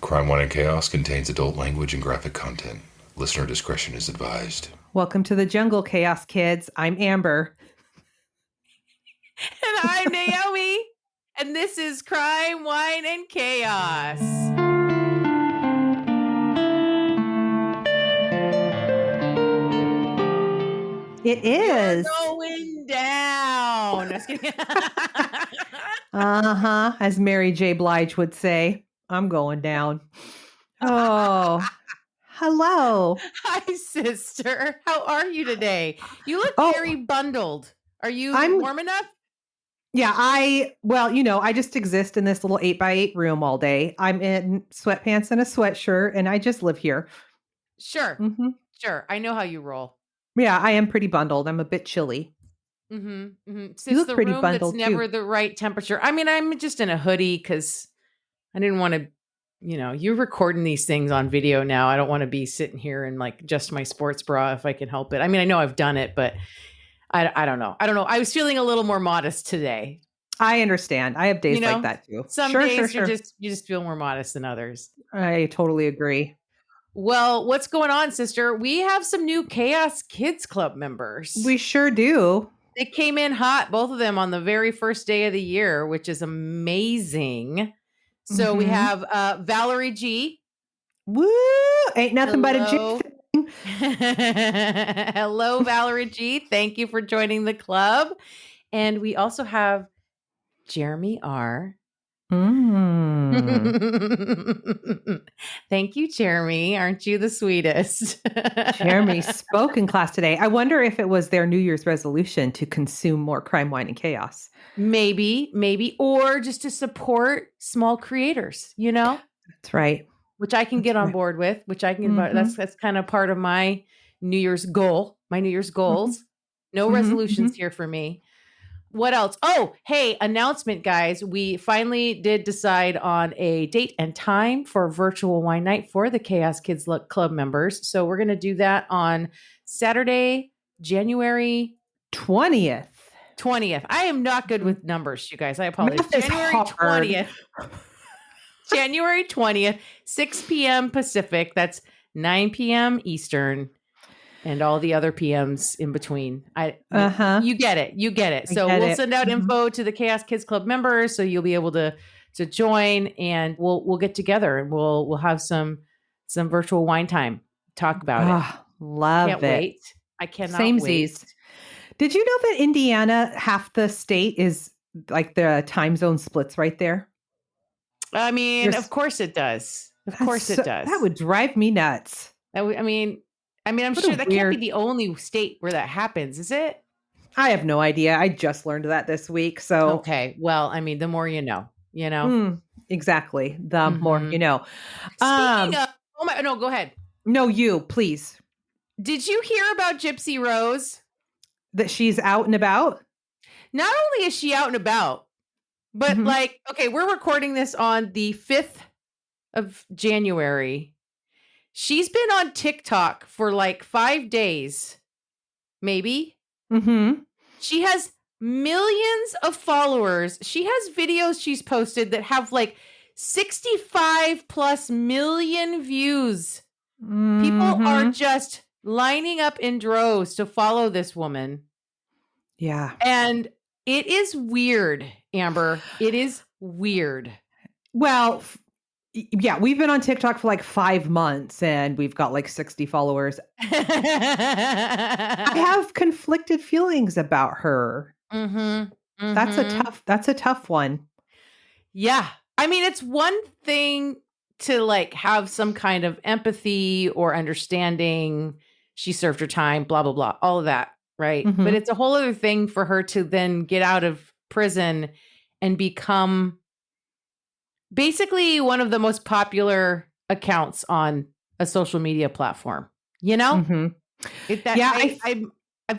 Crime, Wine, and Chaos contains adult language and graphic content. Listener discretion is advised. Welcome to the jungle, Chaos Kids. I'm Amber. And I'm Naomi. And this is Crime, Wine, and Chaos. It is. You're going down. Just kidding. As Mary J. Blige would say, I'm going down. Oh, hello. Hi, sister. How are you today? You look very bundled. Are you warm enough? Yeah, I just exist in this little 8x8 room all day. I'm in sweatpants and a sweatshirt, and I just live here. Sure. Sure. I know how you roll. Yeah, I am pretty bundled. I'm a bit chilly. So You look the pretty room bundled, that's never the right temperature. I mean, I'm just in a hoodie because I didn't want to, you're recording these things on video now. I don't want to be sitting here in like just my sports bra if I can help it. I mean, I know I've done it, but I don't know. I was feeling a little more modest today. I understand. I have days like that too. Some days you just feel more modest than others. I totally agree. Well, what's going on, sister? We have some new Chaos Kids Club members. We sure do. They came in hot, both of them on the very first day of the year, which is amazing. So we have Valerie G. Woo! Ain't nothing but a G thing. Hello, Valerie G. Thank you for joining the club. And we also have Jeremy R. Thank you, Jeremy. Aren't you the sweetest? Jeremy spoke in class today. I wonder if it was their New Year's resolution to consume more crime, wine, and chaos. Maybe, or just to support small creators, That's right. Which I can get on board with, which I can get that's kind of part of my New Year's goal, my New Year's goals. No resolutions here for me. What else? Oh, hey, announcement, guys. We finally did decide on a date and time for virtual wine night for the Chaos Kids Club members. So we're going to do that on Saturday, January 20th. I am not good with numbers, you guys. I apologize. January 20th, 6 p.m. Pacific. That's 9 p.m. Eastern. And all the other PMs in between. You get it. So we'll send out info to the Chaos Kids Club members, so you'll be able to join, and we'll get together and we'll have some virtual wine time. Talk about it. Love Can't it. wait. I cannot wait. Did you know that Indiana, half the state is like the time zone splits right there? I mean, of course it does. Of course it does. That would drive me nuts. I'm sure that can't be the only state where that happens, is it? I have no idea. I just learned that this week. So okay. Well, the more you know. Exactly. The more you know. Speaking of, no, go ahead. No, you, please. Did you hear about Gypsy Rose? That she's out and about? Not only is she out and about, but we're recording this on the 5th of January. She's been on TikTok for like 5 days, maybe. She has millions of followers. She has videos she's posted that have like 65 plus million views. People are just lining up in droves to follow this woman. Yeah. And it is weird, Amber. It is weird. Well, yeah, we've been on TikTok for like 5 months and we've got like 60 followers. I have conflicted feelings about her. That's a tough one. Yeah. I mean, it's one thing to like have some kind of empathy or understanding. She served her time, blah, blah, blah, all of that. Right. But it's a whole other thing for her to then get out of prison and become basically one of the most popular accounts on a social media platform, I'm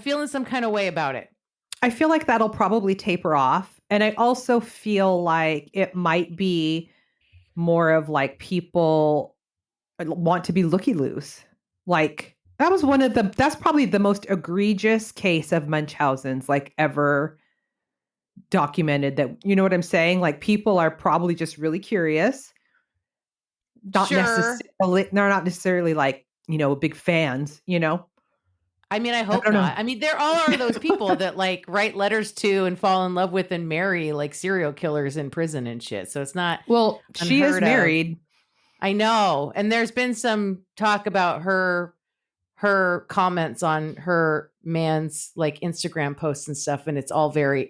feeling some kind of way about it. I feel like that'll probably taper off. And I also feel like it might be more of like people want to be looky-loos. Like that's probably the most egregious case of Munchausen's like ever documented, that, you know what I'm saying? Like people are probably just really curious. Sure. They're not necessarily like, big fans, I mean, I hope not. I mean, there all are those people that like write letters to and fall in love with and marry like serial killers in prison and shit. So it's not. Well, she is married. I know. And there's been some talk about her comments on her man's like Instagram posts and stuff. And it's all very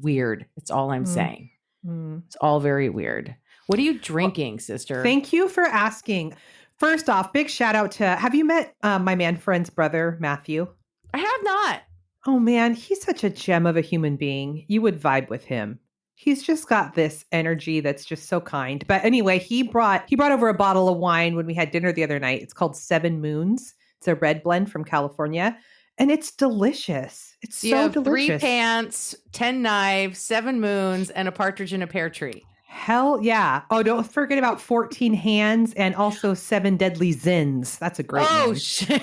weird. It's all I'm saying. It's all very weird. What are you drinking, sister? Thank you for asking. First off, big shout out to, have you met my man friend's brother, Matthew? I have not. Oh man, he's such a gem of a human being. You would vibe with him. He's just got this energy that's just so kind. But anyway, he brought over a bottle of wine when we had dinner the other night. It's called 7 Moons. It's a red blend from California. And it's delicious. It's so delicious. 3 pants, 10 knives, 7 moons, and a partridge in a pear tree. Hell yeah. Oh, don't forget about 14 hands and also 7 deadly zins. That's a great name. Shit.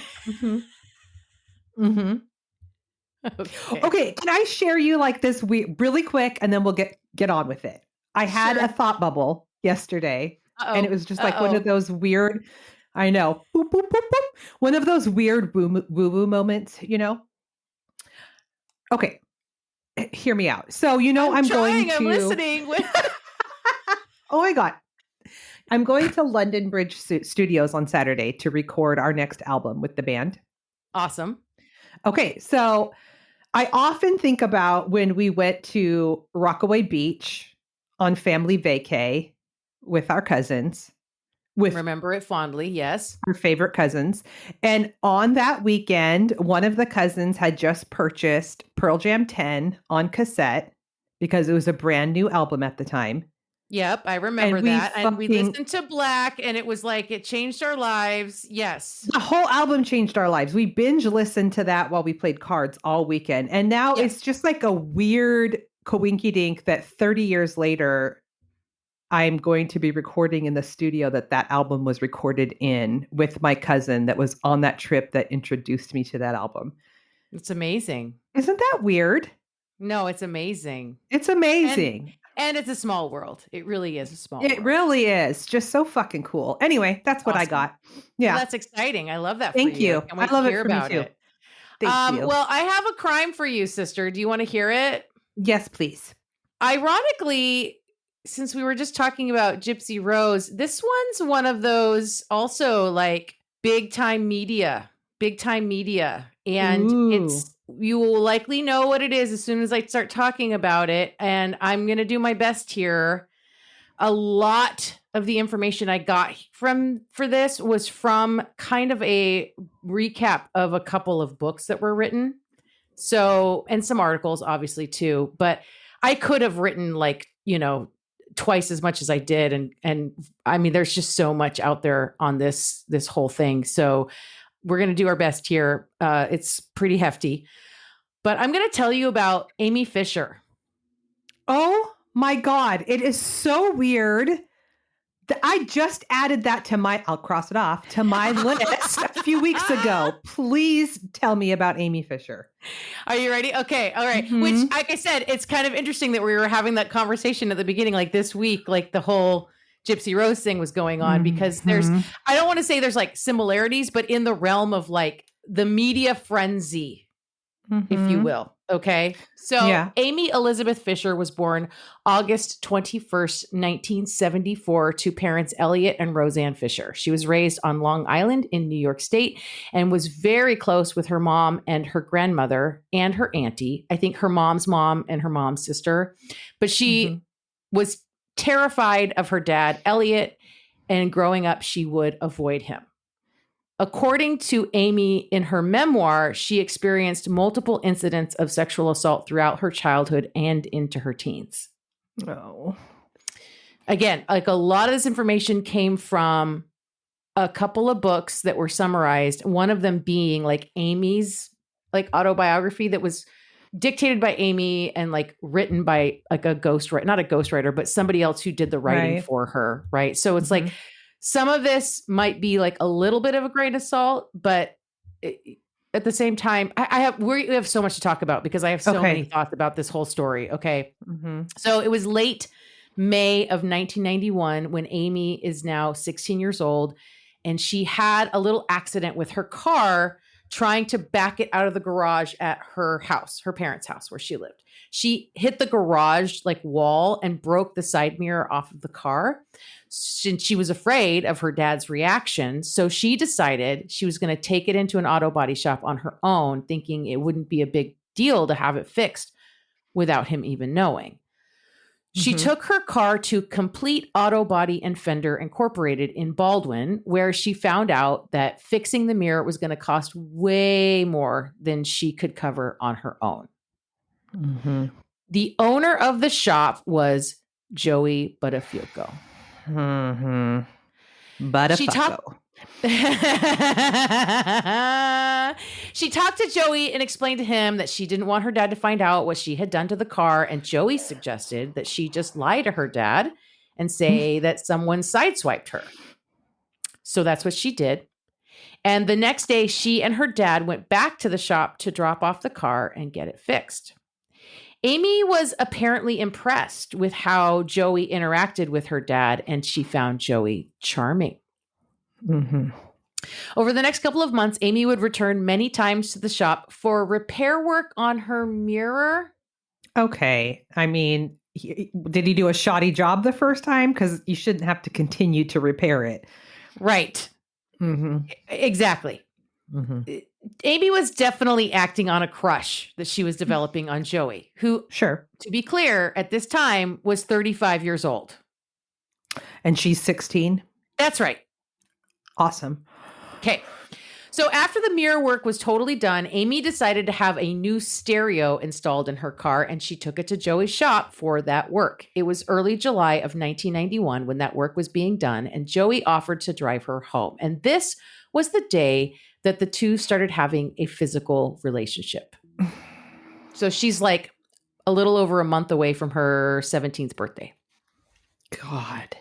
Okay. Can I share you like this really quick and then we'll get on with it? I had a thought bubble yesterday and it was just like one of those weird, I know, boop, boop, boop, boop, one of those weird woo-woo moments, Okay. Hear me out. So, I'm listening. Oh my God. I'm going to London Bridge Studios on Saturday to record our next album with the band. Awesome. Okay. So I often think about when we went to Rockaway Beach on family vacay with our cousins. Remember it fondly. Yes. Our favorite cousins. And on that weekend, one of the cousins had just purchased Pearl Jam 10 on cassette because it was a brand new album at the time. Yep, I remember that. And we listened to Black and it was like, it changed our lives. Yes. The whole album changed our lives. We binge listened to that while we played cards all weekend. And now it's just like a weird coinkydink that 30 years later, I'm going to be recording in the studio that album was recorded in with my cousin that was on that trip that introduced me to that album. It's amazing. Isn't that weird? No, it's amazing. It's amazing. And it's a small world. It really is a small world. It really is. Just so fucking cool. Anyway, that's what I got. Yeah. Well, that's exciting. I love that. Thank you. I love it for me too. Thank you. Well, I have a crime for you, sister. Do you want to hear it? Yes, please. Ironically, since we were just talking about Gypsy Rose, this one's one of those also like big time media. And you will likely know what it is as soon as I start talking about it. And I'm going to do my best here. A lot of the information I got for this was from kind of a recap of a couple of books that were written. So, and some articles obviously too, but I could have written like, twice as much as I did. And I mean, there's just so much out there on this whole thing. So we're going to do our best here. It's pretty hefty, but I'm going to tell you about Amy Fisher. Oh my God. It is so weird. I just added that to I'll cross it off, to my list a few weeks ago. Please tell me about Amy Fisher. Are you ready? Okay. All right. Mm-hmm. Which, like I said, it's kind of interesting that we were having that conversation at the beginning, like this week, like the whole Gypsy Rose thing was going on because I don't want to say there's like similarities, but in the realm of like the media frenzy, if you will. Okay. So Amy Elizabeth Fisher was born August 21st, 1974 to parents Elliot and Roseanne Fisher. She was raised on Long Island in New York State and was very close with her mom and her grandmother and her auntie. I think her mom's mom and her mom's sister, but she was terrified of her dad, Elliot, and growing up, she would avoid him. According to Amy in her memoir, she experienced multiple incidents of sexual assault throughout her childhood and into her teens. Oh. Again, like a lot of this information came from a couple of books that were summarized, one of them being like Amy's like autobiography that was dictated by Amy and like written by like a ghostwriter, not a ghostwriter, but somebody else who did the writing for her. Right. So it's like some of this might be like a little bit of a grain of salt, but at the same time, we have so much to talk about because I have so many thoughts about this whole story. Okay. So it was late May of 1991, when Amy is now 16 years old, and she had a little accident with her car trying to back it out of the garage at her house, her parents' house where she lived. She hit the garage like wall and broke the side mirror off of the car. Since she was afraid of her dad's reaction, so she decided she was going to take it into an auto body shop on her own, thinking it wouldn't be a big deal to have it fixed without him even knowing. She took her car to Complete Auto Body and Fender Incorporated in Baldwin, where she found out that fixing the mirror was going to cost way more than she could cover on her own. The owner of the shop was Joey Buttafuoco. Buttafuoco. She talked to Joey and explained to him that she didn't want her dad to find out what she had done to the car, and Joey suggested that she just lie to her dad and say that someone sideswiped her. So that's what she did. And the next day, she and her dad went back to the shop to drop off the car and get it fixed. Amy was apparently impressed with how Joey interacted with her dad, and she found Joey charming. Over the next couple of months, Amy would return many times to the shop for repair work on her mirror. Okay. I mean, did he do a shoddy job the first time? Because you shouldn't have to continue to repair it. Right. Exactly. Amy was definitely acting on a crush that she was developing on Joey, who, to be clear, at this time was 35 years old. And she's 16? That's right. Awesome. Okay. So after the mirror work was totally done, Amy decided to have a new stereo installed in her car, and she took it to Joey's shop for that work. It was early July of 1991 when that work was being done, and Joey offered to drive her home. And this was the day that the two started having a physical relationship. So she's like a little over a month away from her 17th birthday. God.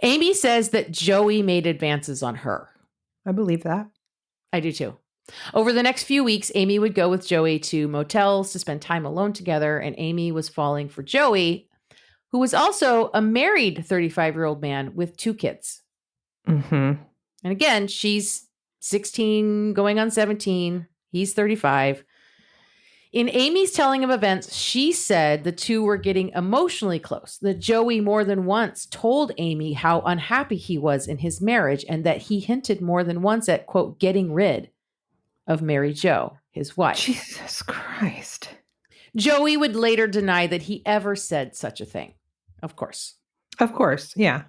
Amy says that Joey made advances on her. I believe that. I do too. Over the next few weeks, Amy would go with Joey to motels to spend time alone together, and Amy was falling for Joey, who was also a married 35-year-old man with 2 kids. And again, she's 16, going on 17. He's 35. In Amy's telling of events, she said the two were getting emotionally close, that Joey more than once told Amy how unhappy he was in his marriage, and that he hinted more than once at, quote, getting rid of Mary Jo, his wife. Jesus Christ. Joey would later deny that he ever said such a thing. Of course. Of course, yeah.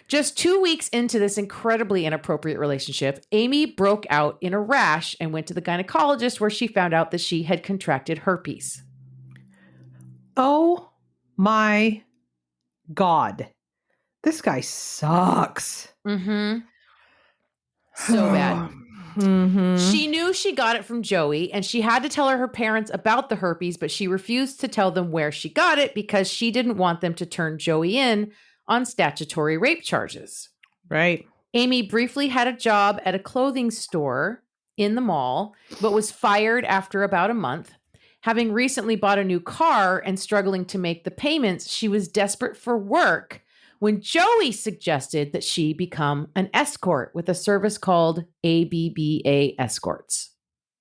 Just 2 weeks into this incredibly inappropriate relationship, Amy broke out in a rash and went to the gynecologist, where she found out that she had contracted herpes. Oh my God. This guy sucks. So bad. She knew she got it from Joey, and she had to tell her parents about the herpes, but she refused to tell them where she got it because she didn't want them to turn Joey in on statutory rape charges. Right. Amy briefly had a job at a clothing store in the mall, but was fired after about a month. Having recently bought a new car and struggling to make the payments, she was desperate for work when Joey suggested that she become an escort with a service called ABBA Escorts.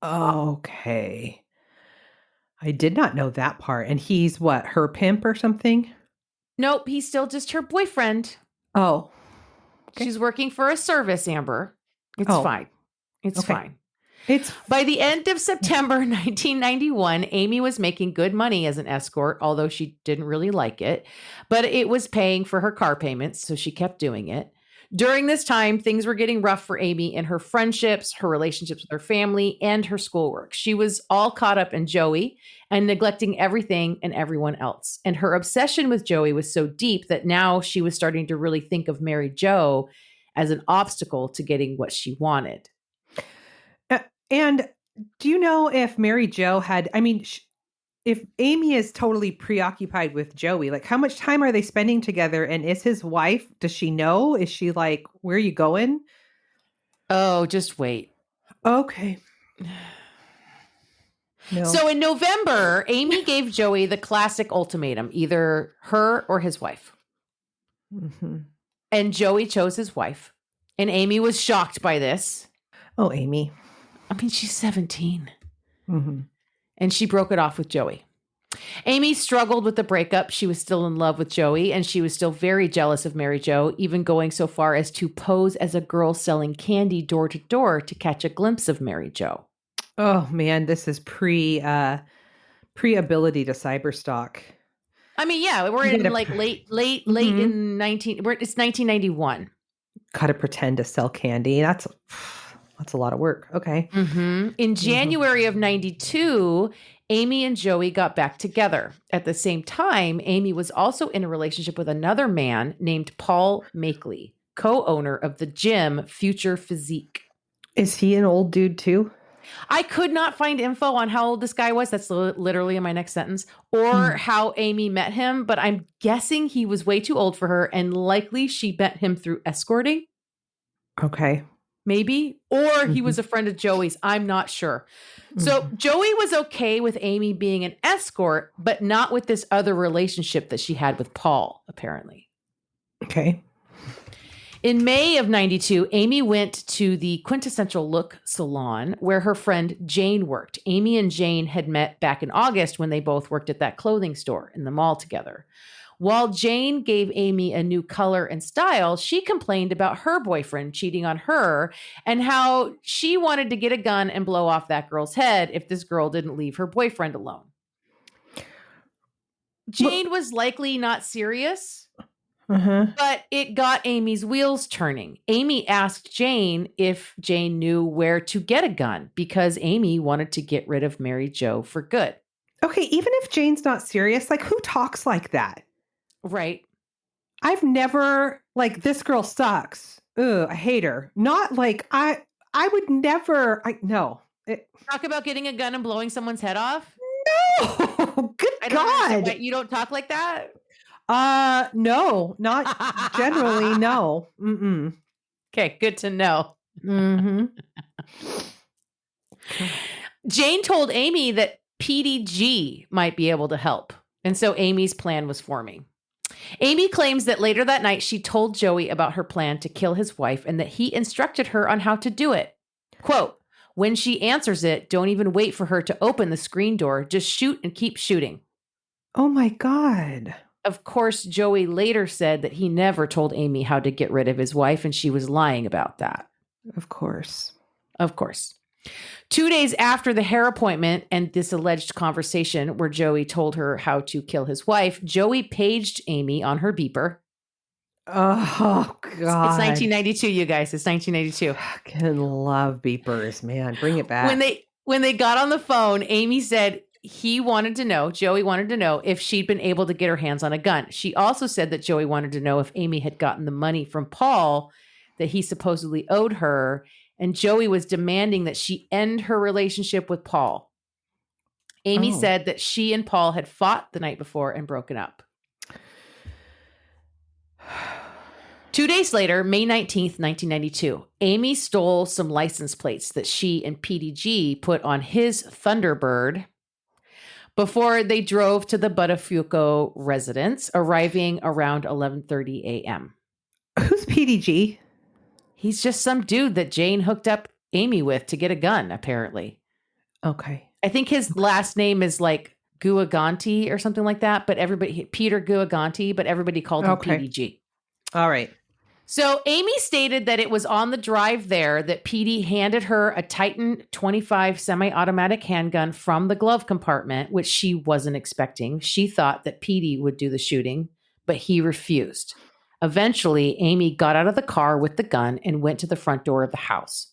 Okay. I did not know that part. And he's what, her pimp or something? Nope, he's still just her boyfriend. Oh. Okay. She's working for a service, Amber. It's fine. It's fine. By the end of September 1991, Amy was making good money as an escort, although she didn't really like it. But it was paying for her car payments, so she kept doing it. During this time, things were getting rough for Amy in her friendships, her relationships with her family, and her schoolwork. She was all caught up in Joey and neglecting everything and everyone else. And her obsession with Joey was so deep that now she was starting to really think of Mary Jo as an obstacle to getting what she wanted. And do you know if Mary Jo had, if Amy is totally preoccupied with Joey, like how much time are they spending together? And is his wife, does she know? Is she like, where are you going? Oh, just wait. Okay. No. So in November, Amy gave Joey the classic ultimatum, either her or his wife. Mm-hmm. And Joey chose his wife. And Amy was shocked by this. Oh, Amy. I mean, she's 17. Mm-hmm. And she broke it off with Joey. Amy struggled with the breakup. She was still in love with Joey, and she was still very jealous of Mary Jo, even going so far as to pose as a girl selling candy door to door to catch a glimpse of Mary Jo. Oh man, this is pre ability to cyberstalk. I mean, yeah, we're in like late in 1991. Gotta pretend to sell candy. That's a lot of work. Okay. Mm-hmm. In January of 92, Amy and Joey got back together. At the same time, Amy was also in a relationship with another man named Paul Makeley, co-owner of the gym Future Physique. Is he an old dude too? I could not find info on how old this guy was. That's literally in my next sentence. Or how Amy met him, but I'm guessing he was way too old for her, and likely she met him through escorting. Okay. Maybe. Or he was a friend of Joey's. I'm not sure. So Joey was okay with Amy being an escort, but not with this other relationship that she had with Paul, apparently. Okay. In May of 92, Amy went to the Quintessential Look salon where her friend Jane worked. Amy and Jane had met back in August when they both worked at that clothing store in the mall together. While Jane gave Amy a new color and style, she complained about her boyfriend cheating on her and how she wanted to get a gun and blow off that girl's head if this girl didn't leave her boyfriend alone. Jane was likely not serious, but it got Amy's wheels turning. Amy asked Jane if Jane knew where to get a gun because Amy wanted to get rid of Mary Jo for good. Okay, even if Jane's not serious, like who talks like that? Right. I've never, like, this girl sucks. Ugh, I hate her. Not like, I would never, no. Talk about getting a gun and blowing someone's head off? No! Good God. You don't talk like that? No, not generally, no. Mm-mm. Okay, good to know. Mm-hmm. Jane told Amy that PDG might be able to help. And so Amy's plan was forming. Amy claims that later that night, she told Joey about her plan to kill his wife and that he instructed her on how to do it. Quote, when she answers it, don't even wait for her to open the screen door. Just shoot and keep shooting. Oh my God. Of course, Joey later said that he never told Amy how to get rid of his wife, and she was lying about that. Of course. Of course. 2 days after the hair appointment and this alleged conversation where Joey told her how to kill his wife, Joey paged Amy on her beeper. Oh, God. It's 1992, you guys. It's 1992. Fucking love beepers, man. Bring it back. When they got on the phone, Amy said Joey wanted to know if she'd been able to get her hands on a gun. She also said that Joey wanted to know if Amy had gotten the money from Paul that he supposedly owed her. And Joey was demanding that she end her relationship with Paul. Amy said that she and Paul had fought the night before and broken up. 2 days later, May 19th, 1992, Amy stole some license plates that she and PDG put on his Thunderbird before they drove to the Buttafuoco residence, arriving around 11:30 a.m. Who's PDG? He's just some dude that Jane hooked up Amy with to get a gun, apparently. Okay. I think his last name is like Guaganti or something like that, but Peter Guaganti, but everybody called him PDG. All right. So Amy stated that it was on the drive there that PD handed her a Titan 25 semi-automatic handgun from the glove compartment, which she wasn't expecting. She thought that PD would do the shooting, but he refused. Eventually, Amy got out of the car with the gun and went to the front door of the house.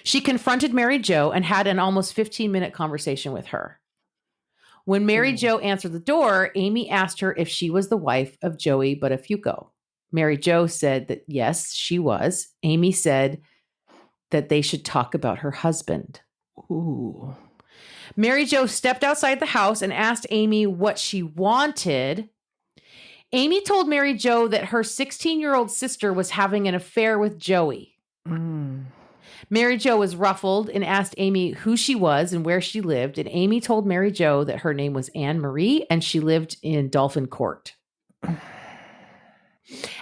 She confronted Mary Jo and had an almost 15-minute conversation with her. When Mary Jo answered the door, Amy asked her if she was the wife of Joey Buttafuoco. Mary Jo said that yes, she was. Amy said that they should talk about her husband. Ooh. Mary Jo stepped outside the house and asked Amy what she wanted. Amy told Mary Jo that her 16-year-old sister was having an affair with Joey. Mary Jo was ruffled and asked Amy who she was and where she lived. And Amy told Mary Jo that her name was Anne Marie and she lived in Dolphin Court.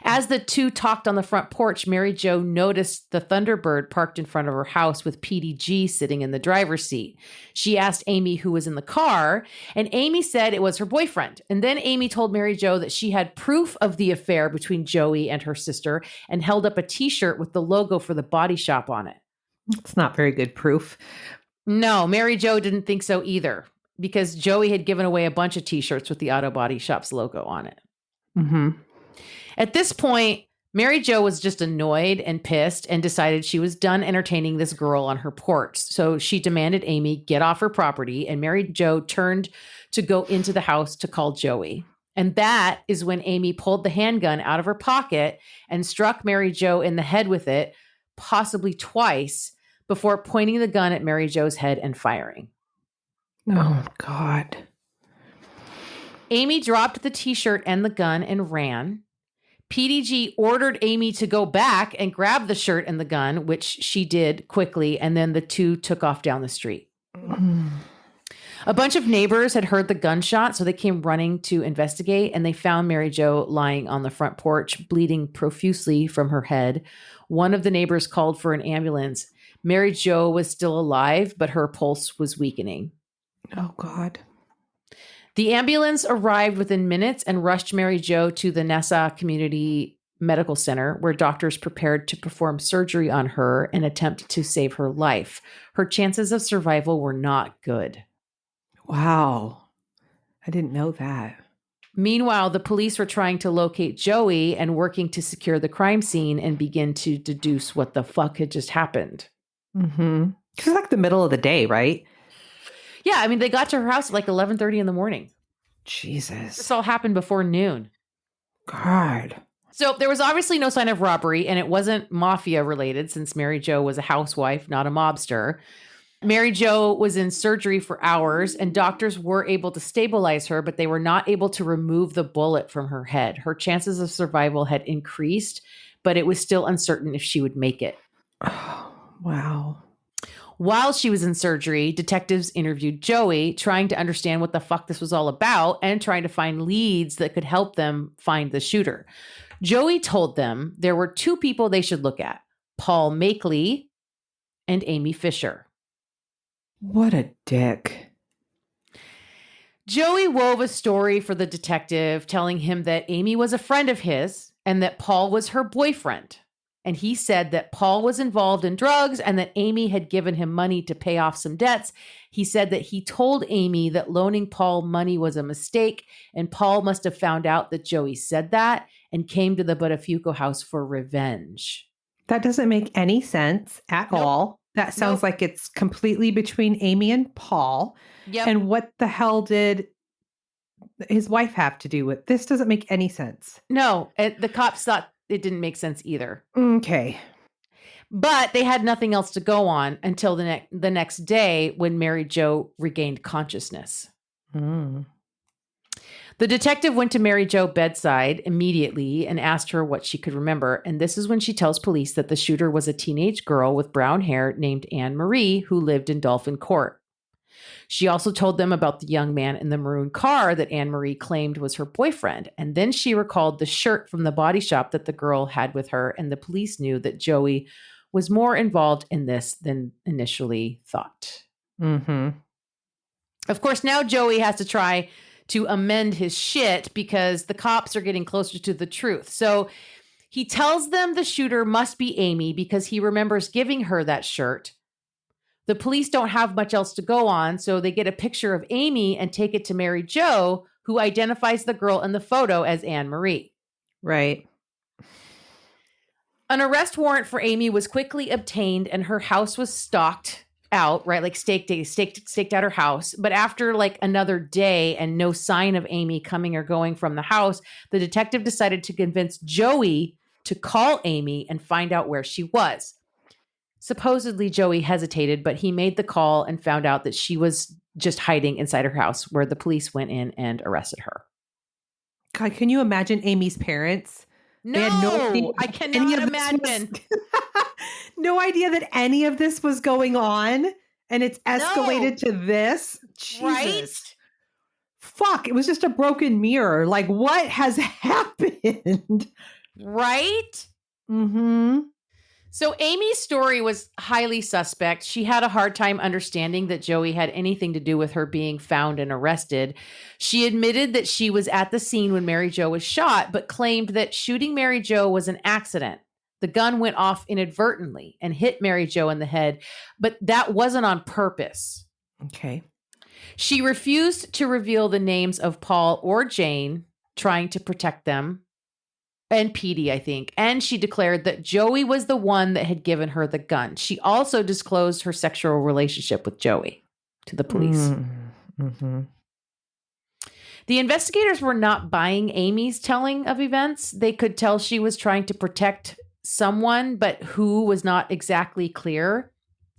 As the two talked on the front porch, Mary Jo noticed the Thunderbird parked in front of her house with PDG sitting in the driver's seat. She asked Amy who was in the car, and Amy said it was her boyfriend. And then Amy told Mary Jo that she had proof of the affair between Joey and her sister and held up a T-shirt with the logo for the body shop on it. It's not very good proof. No, Mary Jo didn't think so either, because Joey had given away a bunch of T-shirts with the auto body shop's logo on it. Mm-hmm. At this point, Mary Jo was just annoyed and pissed and decided she was done entertaining this girl on her porch. So she demanded Amy get off her property, and Mary Jo turned to go into the house to call Joey. And that is when Amy pulled the handgun out of her pocket and struck Mary Jo in the head with it, possibly twice, before pointing the gun at Mary Jo's head and firing. Oh, God. Amy dropped the T-shirt and the gun and ran. PDG ordered Amy to go back and grab the shirt and the gun, which she did quickly, and then the two took off down the street. A bunch of neighbors had heard the gunshot, so they came running to investigate, and they found Mary Jo lying on the front porch, bleeding profusely from her head. One of the neighbors called for an ambulance. Mary Jo was still alive, but her pulse was weakening. Oh, God. The ambulance arrived within minutes and rushed Mary Jo to the Nassau Community Medical Center, where doctors prepared to perform surgery on her and attempt to save her life. Her chances of survival were not good. Wow. I didn't know that. Meanwhile, the police were trying to locate Joey and working to secure the crime scene and begin to deduce what the fuck had just happened. Mm-hmm. It's like the middle of the day, right? Yeah, I mean, they got to her house at like 11:30 in the morning. Jesus. This all happened before noon. God. So there was obviously no sign of robbery, and it wasn't mafia related since Mary Jo was a housewife, not a mobster. Mary Jo was in surgery for hours, and doctors were able to stabilize her, but they were not able to remove the bullet from her head. Her chances of survival had increased, but it was still uncertain if she would make it. Oh, wow. While she was in surgery, detectives interviewed Joey, trying to understand what the fuck this was all about and trying to find leads that could help them find the shooter. Joey told them there were two people they should look at, Paul Makeley and Amy Fisher. What a dick. Joey wove a story for the detective, telling him that Amy was a friend of his and that Paul was her boyfriend. And he said that Paul was involved in drugs and that Amy had given him money to pay off some debts. He said that he told Amy that loaning Paul money was a mistake, and Paul must have found out that Joey said that and came to the Buttafuoco house for revenge. That doesn't make any sense at all. That sounds like it's completely between Amy and Paul. Yep. And what the hell did his wife have to do with this? Doesn't make any sense. No, the cops thought it didn't make sense either. Okay. But they had nothing else to go on until the next day when Mary Jo regained consciousness. Mm. The detective went to Mary Jo bedside immediately and asked her what she could remember. And this is when she tells police that the shooter was a teenage girl with brown hair named Anne Marie who lived in Dolphin Court. She also told them about the young man in the maroon car that Anne Marie claimed was her boyfriend. And then she recalled the shirt from the body shop that the girl had with her. And the police knew that Joey was more involved in this than initially thought. Mm-hmm. Of course, now Joey has to try to amend his shit because the cops are getting closer to the truth. So he tells them the shooter must be Amy because he remembers giving her that shirt. The police don't have much else to go on, so they get a picture of Amy and take it to Mary Jo, who identifies the girl in the photo as Anne Marie. Right. An arrest warrant for Amy was quickly obtained and her house was staked out, right? Like staked out her house. But after like another day and no sign of Amy coming or going from the house, the detective decided to convince Joey to call Amy and find out where she was. Supposedly, Joey hesitated, but he made the call and found out that she was just hiding inside her house, where the police went in and arrested her. God, can you imagine Amy's parents? No, I cannot imagine. No idea that any of this was going on. And it's escalated to this. Jesus. Right? Fuck. It was just a broken mirror. Like, what has happened? Right? Mm-hmm. So Amy's story was highly suspect. She had a hard time understanding that Joey had anything to do with her being found and arrested. She admitted that she was at the scene when Mary Jo was shot, but claimed that shooting Mary Jo was an accident. The gun went off inadvertently and hit Mary Jo in the head, but that wasn't on purpose. Okay. She refused to reveal the names of Paul or Jane, trying to protect them. And Petey, I think. And she declared that Joey was the one that had given her the gun. She also disclosed her sexual relationship with Joey to the police. Mm-hmm. The investigators were not buying Amy's telling of events. They could tell she was trying to protect someone, but who was not exactly clear.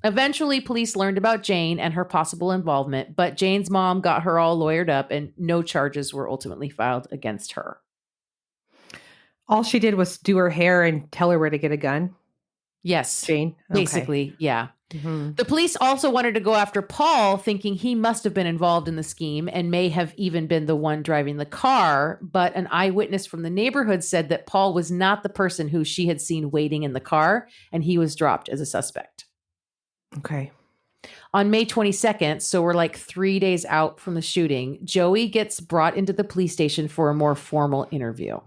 Eventually, police learned about Jane and her possible involvement, but Jane's mom got her all lawyered up and no charges were ultimately filed against her. All she did was do her hair and tell her where to get a gun? Yes. Jane? Basically, yeah. Mm-hmm. The police also wanted to go after Paul, thinking he must have been involved in the scheme and may have even been the one driving the car. But an eyewitness from the neighborhood said that Paul was not the person who she had seen waiting in the car, and he was dropped as a suspect. Okay. On May 22nd, so we're like 3 days out from the shooting, Joey gets brought into the police station for a more formal interview.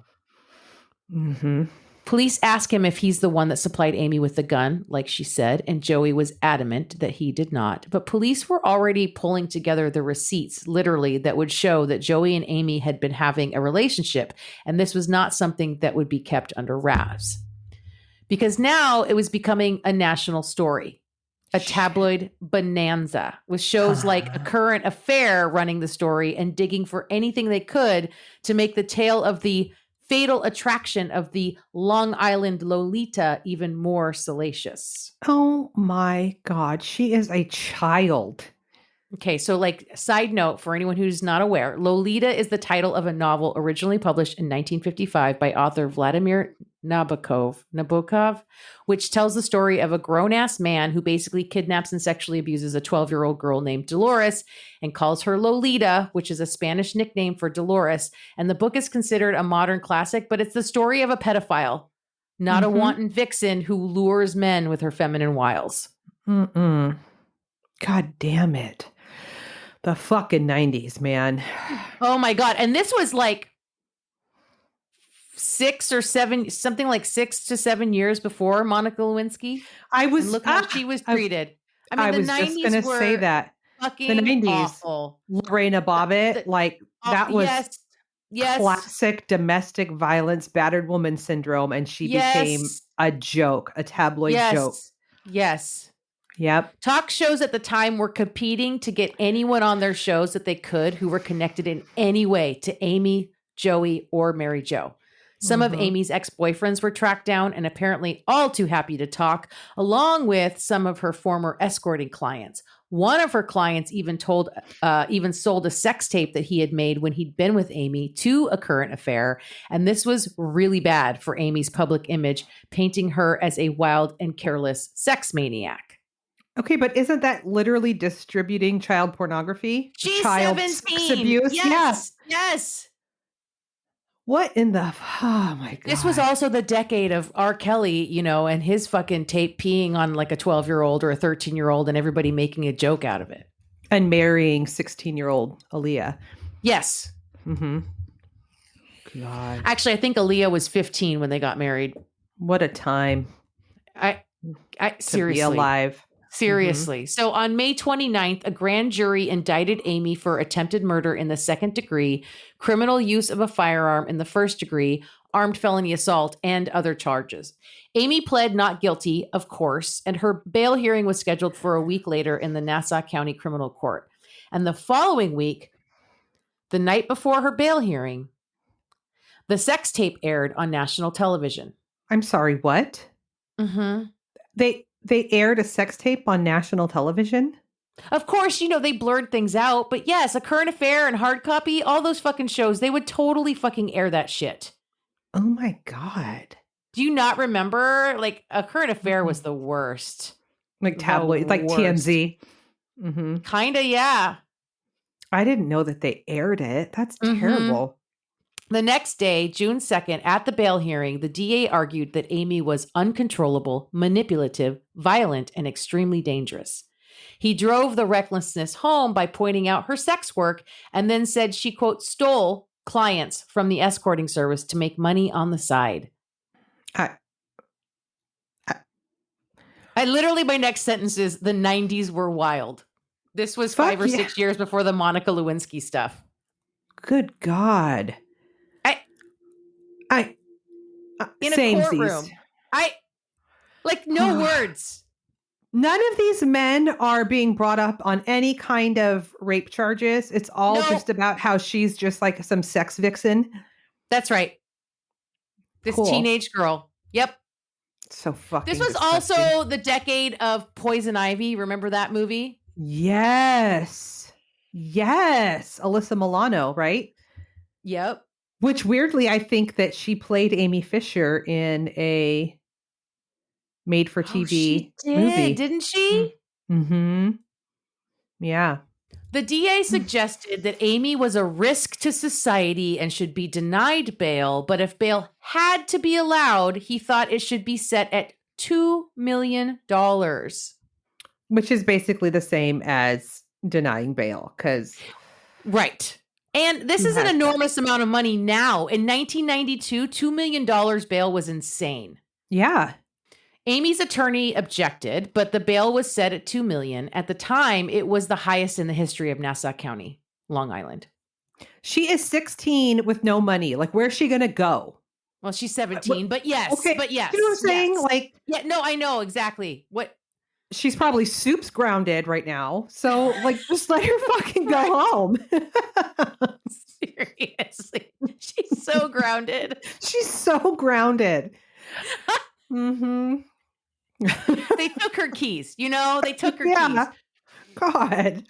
Mm-hmm. Police ask him if he's the one that supplied Amy with the gun, like she said, and Joey was adamant that he did not. But police were already pulling together the receipts, literally, that would show that Joey and Amy had been having a relationship, and this was not something that would be kept under wraps. Because now it was becoming a national story, a tabloid bonanza, with shows like A Current Affair running the story and digging for anything they could to make the tale of the fatal attraction of the Long Island Lolita even more salacious. Oh my God. She is a child. Okay, so like side note for anyone who's not aware, Lolita is the title of a novel originally published in 1955 by author Vladimir Nabokov, which tells the story of a grown-ass man who basically kidnaps and sexually abuses a 12-year-old girl named Dolores and calls her Lolita, which is a Spanish nickname for Dolores. And the book is considered a modern classic, but it's the story of a pedophile, not a wanton vixen who lures men with her feminine wiles. God damn it. The fucking 90s, man. Oh my God. And this was like 6 or 7, something like 6 to 7 years before Monica Lewinsky. And look how she was treated. I mean, the 90s just going to say that. Fucking The 90s, awful. Lorena Bobbitt, that was classic domestic violence, battered woman syndrome, and she became a joke, a tabloid joke. Yes. Yep. Talk shows at the time were competing to get anyone on their shows that they could who were connected in any way to Amy, Joey, or Mary Jo. Some of Amy's ex-boyfriends were tracked down and apparently all too happy to talk, along with some of her former escorting clients. One of her clients even sold a sex tape that he had made when he'd been with Amy to A Current Affair. And this was really bad for Amy's public image, painting her as a wild and careless sex maniac. Okay, but isn't that literally distributing child pornography? She's child 17. Sex abuse? Yes. What in the... Oh, my God. This was also the decade of R. Kelly, and his fucking tape peeing on like a 12-year-old or a 13-year-old and everybody making a joke out of it. And marrying 16-year-old Aaliyah. Yes. Mm-hmm. God. Actually, I think Aaliyah was 15 when they got married. What a time. I seriously. To be alive. Seriously. So on May 29th, a grand jury indicted Amy for attempted murder in the second degree, criminal use of a firearm in the first degree, armed felony assault, and other charges. Amy pled not guilty, of course, and her bail hearing was scheduled for a week later in the Nassau County Criminal Court. And the following week, the night before her bail hearing, the sex tape aired on national television. I'm sorry, what? Mm-hmm. They aired a sex tape on national television? Of course, they blurred things out, but yes, A Current Affair and Hard Copy, all those fucking shows, they would totally fucking air that shit. Oh my God. Do you not remember? Like, A Current Affair was the worst. Like tabloid, like TMZ. Mm-hmm. Kinda, yeah. I didn't know that they aired it. That's terrible. The next day, June 2nd, at the bail hearing, the DA argued that Amy was uncontrollable, manipulative, violent, and extremely dangerous. He drove the recklessness home by pointing out her sex work and then said she, quote, stole clients from the escorting service to make money on the side. I literally, my next sentence is, the 90s were wild. This was 5 or 6 years before the Monica Lewinsky stuff. Good God. In a courtroom. No words. None of these men are being brought up on any kind of rape charges. It's all just about how she's just like some sex vixen. That's right. This teenage girl. Yep. So fucking This was disgusting. also the decade of Poison Ivy. Remember that movie? Yes. Alyssa Milano, right? Yep. Which weirdly, I think that she played Amy Fisher in a made-for-TV movie. Didn't she? Mm-hmm. Yeah. The DA suggested that Amy was a risk to society and should be denied bail, but if bail had to be allowed, he thought it should be set at $2 million. Which is basically the same as denying bail, because... Right. And this is an enormous amount of money now. In 1992, $2 million bail was insane. Yeah. Amy's attorney objected, but the bail was set at $2 million. At the time, it was the highest in the history of Nassau County, Long Island. She is 16 with no money. Like, where's she going to go? Well, she's 17, but yes. Okay. But yes. You know what I'm saying? Yes. Like, yeah, no, I know exactly. What? She's probably soup's grounded right now. So, like, just let her fucking go home. Seriously. She's so grounded. She's so grounded. Mm-hmm. They took her keys. They took her keys. God.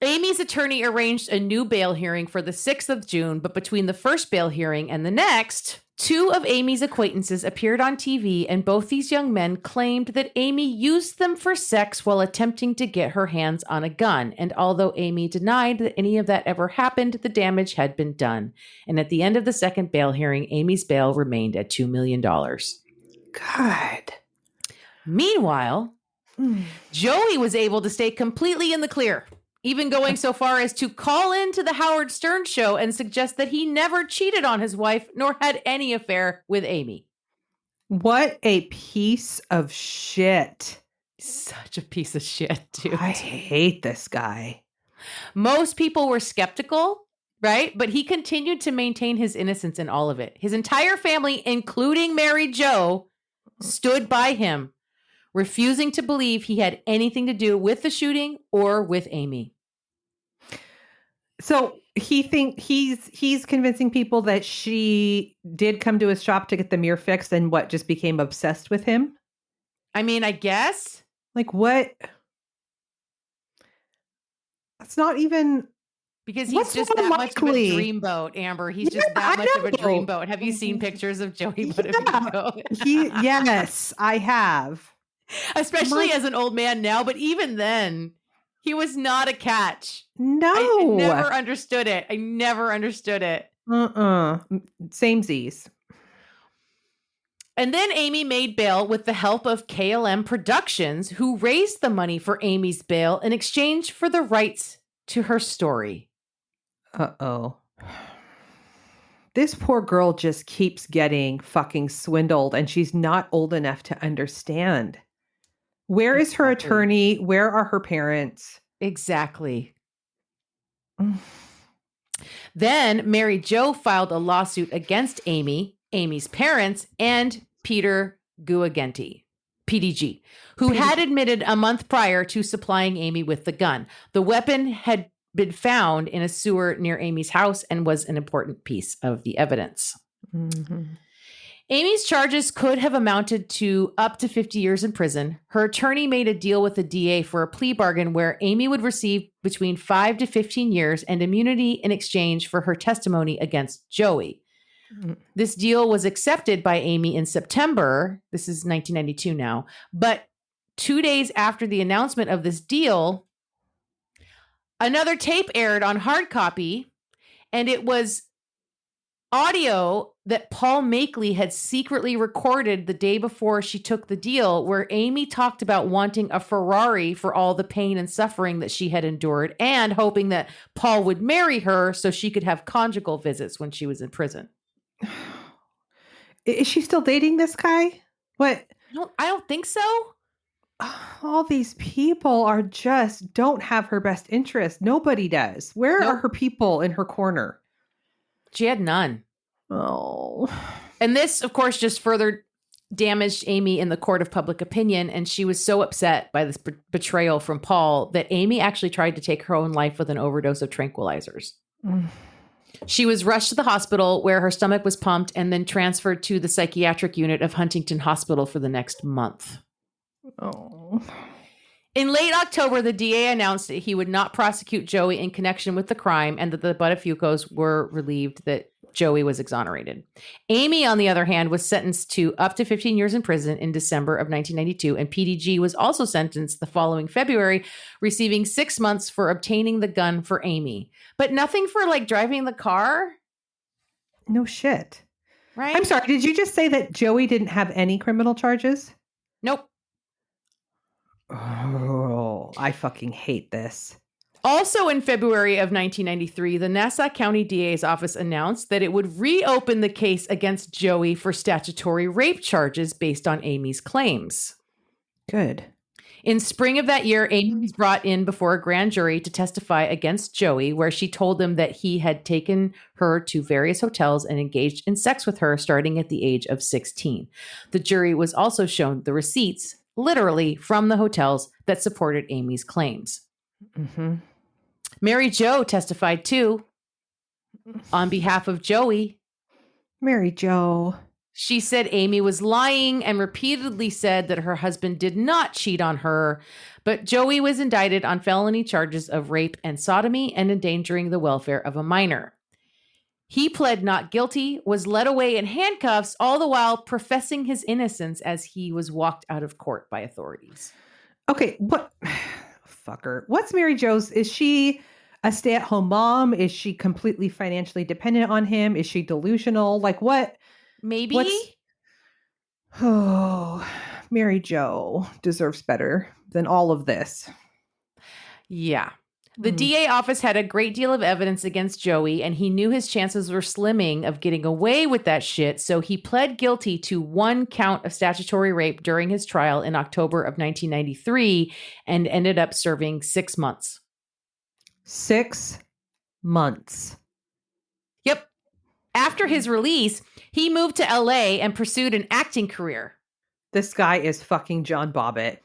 Amy's attorney arranged a new bail hearing for the 6th of June, but between the first bail hearing and the next, 2 of Amy's acquaintances appeared on TV, and both these young men claimed that Amy used them for sex while attempting to get her hands on a gun. And although Amy denied that any of that ever happened, the damage had been done. And at the end of the second bail hearing, Amy's bail remained at $2 million. God. Meanwhile, Joey was able to stay completely in the clear, even going so far as to call into the Howard Stern show and suggest that he never cheated on his wife nor had any affair with Amy. What a piece of shit. Such a piece of shit, dude. I hate this guy. Most people were skeptical, right? But he continued to maintain his innocence in all of it. His entire family, including Mary Jo, stood by him, refusing to believe he had anything to do with the shooting or with Amy. So he's convincing people that she did come to his shop to get the mirror fixed and just became obsessed with him? I mean, I guess. Like what? That's not even... Because he's just that much of a dreamboat, Amber. He's just that much of a dreamboat. Have you seen pictures of Joey Buttafuoco? Yes, I have. Especially as an old man now, but even then, he was not a catch. No. I never understood it. Samesies. And then Amy made bail with the help of KLM Productions, who raised the money for Amy's bail in exchange for the rights to her story. Uh-oh. This poor girl just keeps getting fucking swindled, and she's not old enough to understand. Where is her attorney? Where are her parents? Exactly. Then Mary Jo filed a lawsuit against Amy, Amy's parents, and Peter Guagenti, PDG, who had admitted a month prior to supplying Amy with the gun. The weapon had been found in a sewer near Amy's house and was an important piece of the evidence. Mm-hmm. Amy's charges could have amounted to up to 50 years in prison. Her attorney made a deal with the DA for a plea bargain where Amy would receive between 5 to 15 years and immunity in exchange for her testimony against Joey. This deal was accepted by Amy in September. This is 1992 now. But 2 days after the announcement of this deal, another tape aired on hard copy, and it was audio that Paul Makeley had secretly recorded the day before she took the deal, where Amy talked about wanting a Ferrari for all the pain and suffering that she had endured and hoping that Paul would marry her so she could have conjugal visits when she was in prison. Is she still dating this guy? What? No, I don't think so. All these people don't have her best interest. Nobody does. Where are her people in her corner? She had none. Oh. And this, of course, just further damaged Amy in the court of public opinion. And she was so upset by this betrayal from Paul that Amy actually tried to take her own life with an overdose of tranquilizers. She was rushed to the hospital where her stomach was pumped and then transferred to the psychiatric unit of Huntington Hospital for the next month. Oh. In late October, the DA announced that he would not prosecute Joey in connection with the crime and that the Buttafuocos were relieved that Joey was exonerated. Amy, on the other hand, was sentenced to up to 15 years in prison in December of 1992, and PDG was also sentenced the following February, receiving 6 months for obtaining the gun for Amy. But nothing for, like, driving the car? No shit. Right? I'm sorry, did you just say that Joey didn't have any criminal charges? Nope. Oh, I fucking hate this. Also in February of 1993, the Nassau County DA's office announced that it would reopen the case against Joey for statutory rape charges based on Amy's claims. Good. In spring of that year, Amy was brought in before a grand jury to testify against Joey, where she told them that he had taken her to various hotels and engaged in sex with her starting at the age of 16. The jury was also shown the receipts, literally from the hotels, that supported Amy's claims. Mm-hmm. Mary Jo testified too on behalf of Joey. Mary Jo. She said Amy was lying and repeatedly said that her husband did not cheat on her, but Joey was indicted on felony charges of rape and sodomy and endangering the welfare of a minor. He pled not guilty, was led away in handcuffs, all the while professing his innocence as he was walked out of court by authorities. Okay, what? Fucker. What's Mary Jo's? Is she a stay-at-home mom? Is she completely financially dependent on him? Is she delusional? Like what? Maybe. Oh, Mary Jo deserves better than all of this. Yeah. The DA office had a great deal of evidence against Joey, and he knew his chances were slimming of getting away with that shit, so he pled guilty to 1 count of statutory rape during his trial in October of 1993 and ended up serving 6 months. 6 months. Yep. After his release, he moved to LA and pursued an acting career. This guy is fucking John Bobbitt.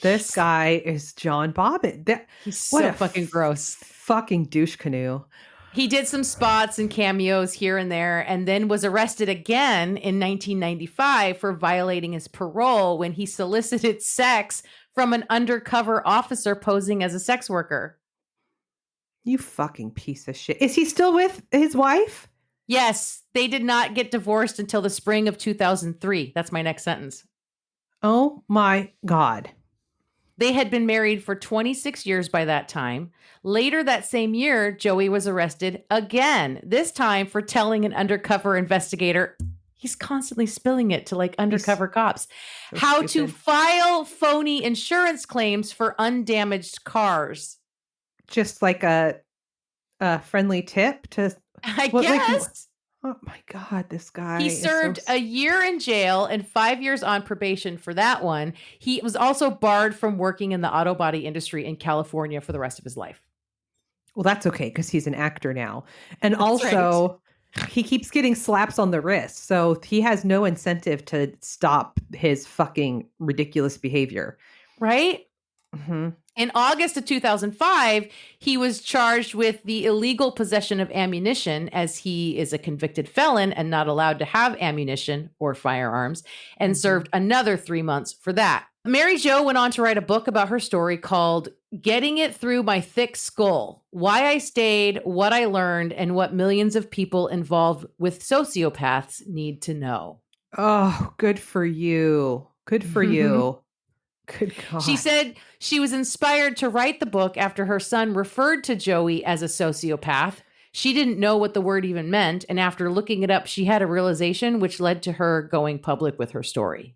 This guy is John Bobbitt. He's so fucking gross. Fucking douche canoe. He did some spots and cameos here and there and then was arrested again in 1995 for violating his parole when he solicited sex from an undercover officer posing as a sex worker. You fucking piece of shit. Is he still with his wife? Yes, they did not get divorced until the spring of 2003. That's my next sentence. Oh my God. They had been married for 26 years by that time. Later that same year, Joey was arrested again, this time for telling an undercover investigator, he's constantly spilling it to like undercover cops, so how stupid. to file phony insurance claims for undamaged cars. Just like a friendly tip to... I guess. Oh my God, this guy. He served a year in jail and 5 years on probation for that one. He was also barred from working in the auto body industry in California for the rest of his life. Well, that's okay because he's an actor now. And That's also, he keeps getting slaps on the wrist. So he has no incentive to stop his fucking ridiculous behavior. Right? Mm-hmm. In August of 2005, he was charged with the illegal possession of ammunition as he is a convicted felon and not allowed to have ammunition or firearms and served another 3 months for that. Mary Jo went on to write a book about her story called Getting It Through My Thick Skull: Why I Stayed, What I Learned, and What Millions of People Involved with Sociopaths Need to Know. Oh, good for you. Good for you. Good God. She said she was inspired to write the book after her son referred to Joey as a sociopath. She didn't know what the word even meant, and after looking it up, she had a realization which led to her going public with her story.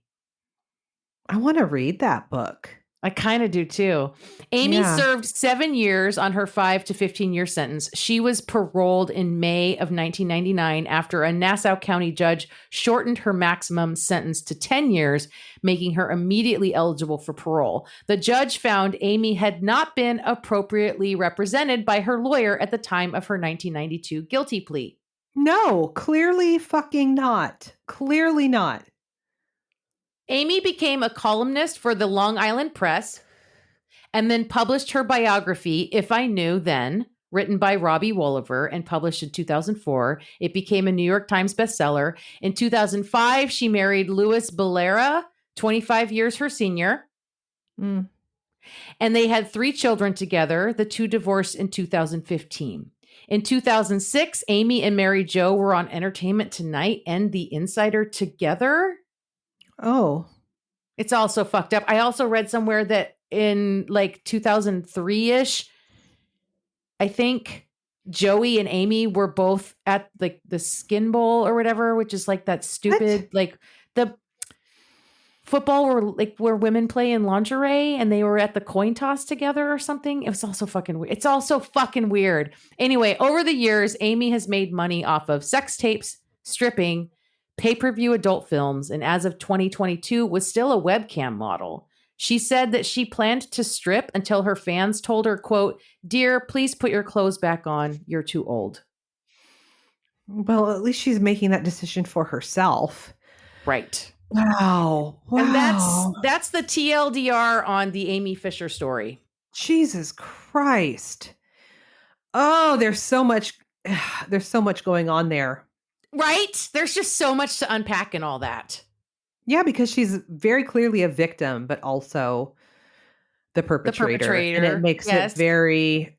I want to read that book. I kind of do too. Amy served 7 years on her 5 to 15-year sentence. She was paroled in May of 1999 after a Nassau County judge shortened her maximum sentence to 10 years, making her immediately eligible for parole. The judge found Amy had not been appropriately represented by her lawyer at the time of her 1992 guilty plea. No, clearly fucking not. Clearly not. Amy became a columnist for the Long Island Press and then published her biography, If I Knew Then, written by Robbie Wolliver and published in 2004. It became a New York Times bestseller. In 2005, she married Louis Bellera, 25 years her senior. And they had 3 children together. The 2 divorced in 2015. In 2006, Amy and Mary Jo were on Entertainment Tonight and The Insider together. Oh. It's also fucked up. I also read somewhere that in like 2003-ish, I think Joey and Amy were both at like the Skin Bowl or whatever, which is like that stupid, like the football where women play in lingerie, and they were at the coin toss together or something. It was also fucking weird. It's also fucking weird. Anyway, over the years, Amy has made money off of sex tapes, stripping, pay-per-view adult films, and as of 2022 was still a webcam model. She said that she planned to strip until her fans told her, quote, "Dear, please put your clothes back on. You're too old." Well, at least she's making that decision for herself. Right. Wow. And that's the TLDR on the Amy Fisher story. Jesus Christ. Oh, there's so much going on there. Right? There's just so much to unpack in all that. Yeah, because she's very clearly a victim, but also the perpetrator. And it makes it very,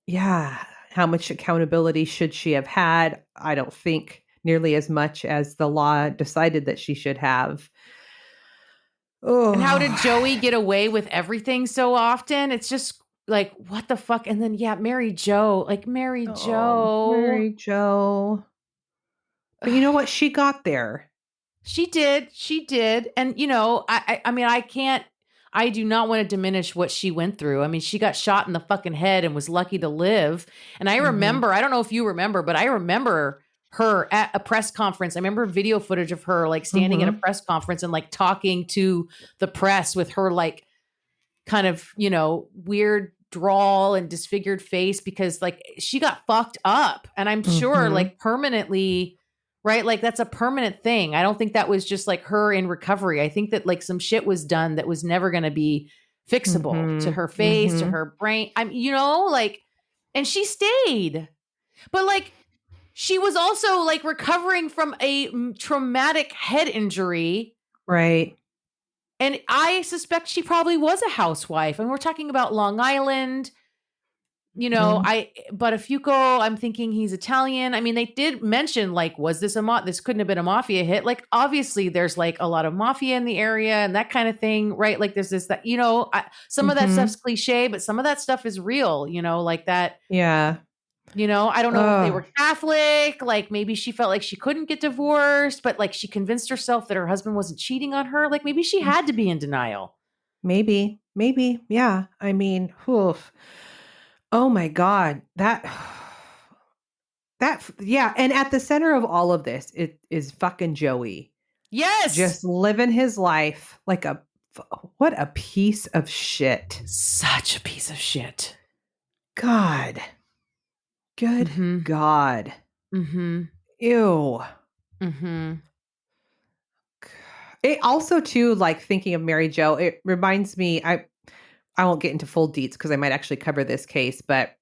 how much accountability should she have had? I don't think nearly as much as the law decided that she should have. Oh. And how did Joey get away with everything so often? It's just like, what the fuck? And then, Mary Jo. Mary Jo. But you know what? She got there. She did. And, I do not want to diminish what she went through. I mean, she got shot in the fucking head and was lucky to live. And I remember, I don't know if you remember, but I remember her at a press conference. I remember video footage of her like standing at a press conference and like talking to the press with her like kind of, weird drawl and disfigured face because like she got fucked up. And I'm sure like permanently, right? Like that's a permanent thing. I don't think that was just like her in recovery. I think that like some shit was done that was never going to be fixable to her face, to her brain. And she stayed. But like she was also like recovering from a traumatic head injury. Right. And I suspect she probably was a housewife. And we're talking about Long Island. But if you go, I'm thinking he's Italian. I mean, they did mention like, was this this couldn't have been a mafia hit. Like, obviously there's like a lot of mafia in the area and that kind of thing, right? Like there's this, that, some of that stuff's cliche, but some of that stuff is real, like that. Yeah. I don't know if they were Catholic, like maybe she felt like she couldn't get divorced, but like she convinced herself that her husband wasn't cheating on her. Like maybe she had to be in denial. Maybe. Yeah. I mean, oof. Oh my God. And at the center of all of this, it is fucking Joey. Yes. Just living his life like what a piece of shit. Such a piece of shit. God. Good God. Mm-hmm. Ew. Mm-hmm. It also too, like thinking of Mary Jo, it reminds me, I won't get into full deets because I might actually cover this case, but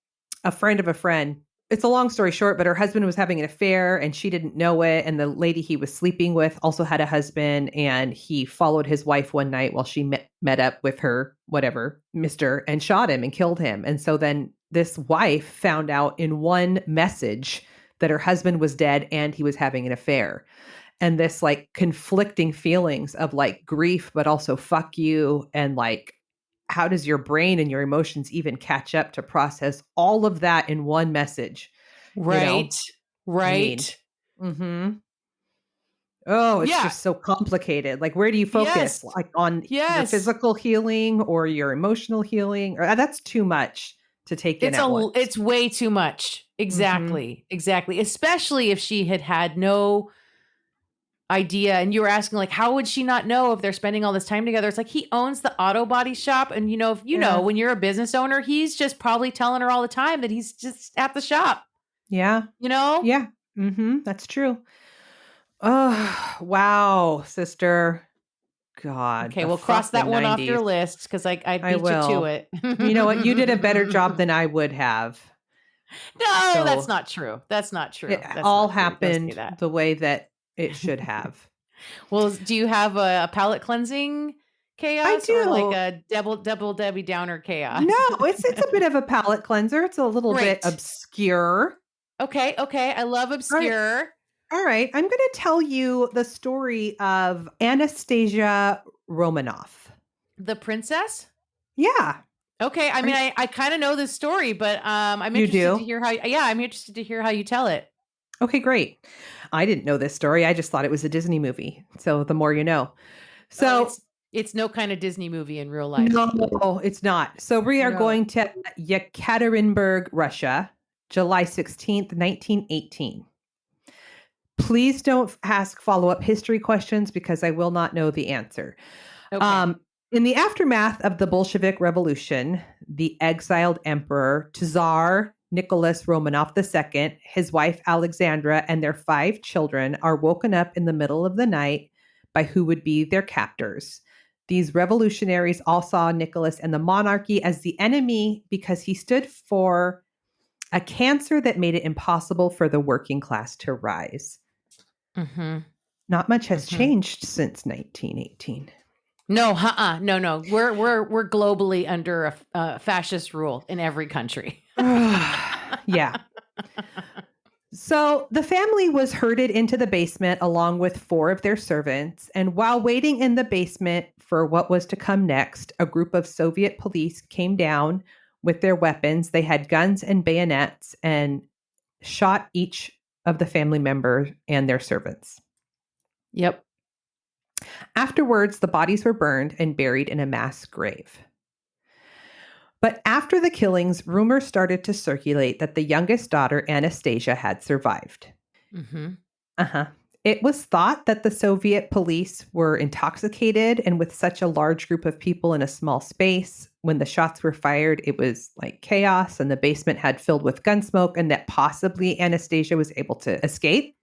a friend of a friend it's a long story short, but her husband was having an affair and she didn't know it. And the lady he was sleeping with also had a husband, and he followed his wife one night while she met up with her, whatever, mister, and shot him and killed him. And so then this wife found out in one message that her husband was dead and he was having an affair. And this like conflicting feelings of like grief, but also fuck you. And like, how does your brain and your emotions even catch up to process all of that in one message? Right. Right. Mm-hmm. Oh, it's just so complicated. Like, where do you focus? Yes. Like on your physical healing or your emotional healing? Or that's too much to take in at once. It's way too much. Exactly. Exactly. Especially if she had no idea, and you were asking like, how would she not know if they're spending all this time together? It's like, he owns the auto body shop, and if know, when you're a business owner, he's just probably telling her all the time that he's just at the shop. Yeah. Yeah. That's true. Oh, wow, sister. God. Okay, we'll cross that one 90s. Off your list, because I beat you to it. You know what? You did a better job than I would have. No, that's not true. That's not true. It all happened the way that it should have. Well, do you have a palate cleansing chaos? I do. Or like a double Debbie Downer chaos? No, it's a bit of a palate cleanser. It's a little bit obscure. Okay. I love obscure. All right. I'm going to tell you the story of Anastasia Romanov. The princess? Yeah. Okay. I mean, I kind of know this story, but I'm interested to hear I'm interested to hear how you tell it. Okay, great. I didn't know this story. I just thought it was a Disney movie. So the more you know. So it's no kind of Disney movie in real life. No, it's not. So we are going to Yekaterinburg, Russia, July 16th, 1918. Please don't ask follow-up history questions because I will not know the answer. Okay. In the aftermath of the Bolshevik Revolution, the exiled emperor, Tsar Nicholas Romanov II, his wife Alexandra, and their 5 children are woken up in the middle of the night by who would be their captors. These revolutionaries all saw Nicholas and the monarchy as the enemy because he stood for a cancer that made it impossible for the working class to rise. Not much has changed since 1918. No, no. We're globally under a fascist rule in every country. Yeah. So the family was herded into the basement along with 4 of their servants. And while waiting in the basement for what was to come next, a group of Soviet police came down with their weapons. They had guns and bayonets and shot each of the family members and their servants. Yep. Afterwards, the bodies were burned and buried in a mass grave. But after the killings, rumors started to circulate that the youngest daughter, Anastasia, had survived. It was thought that the Soviet police were intoxicated, and with such a large group of people in a small space, when the shots were fired, it was like chaos, and the basement had filled with gun smoke, and that possibly Anastasia was able to escape.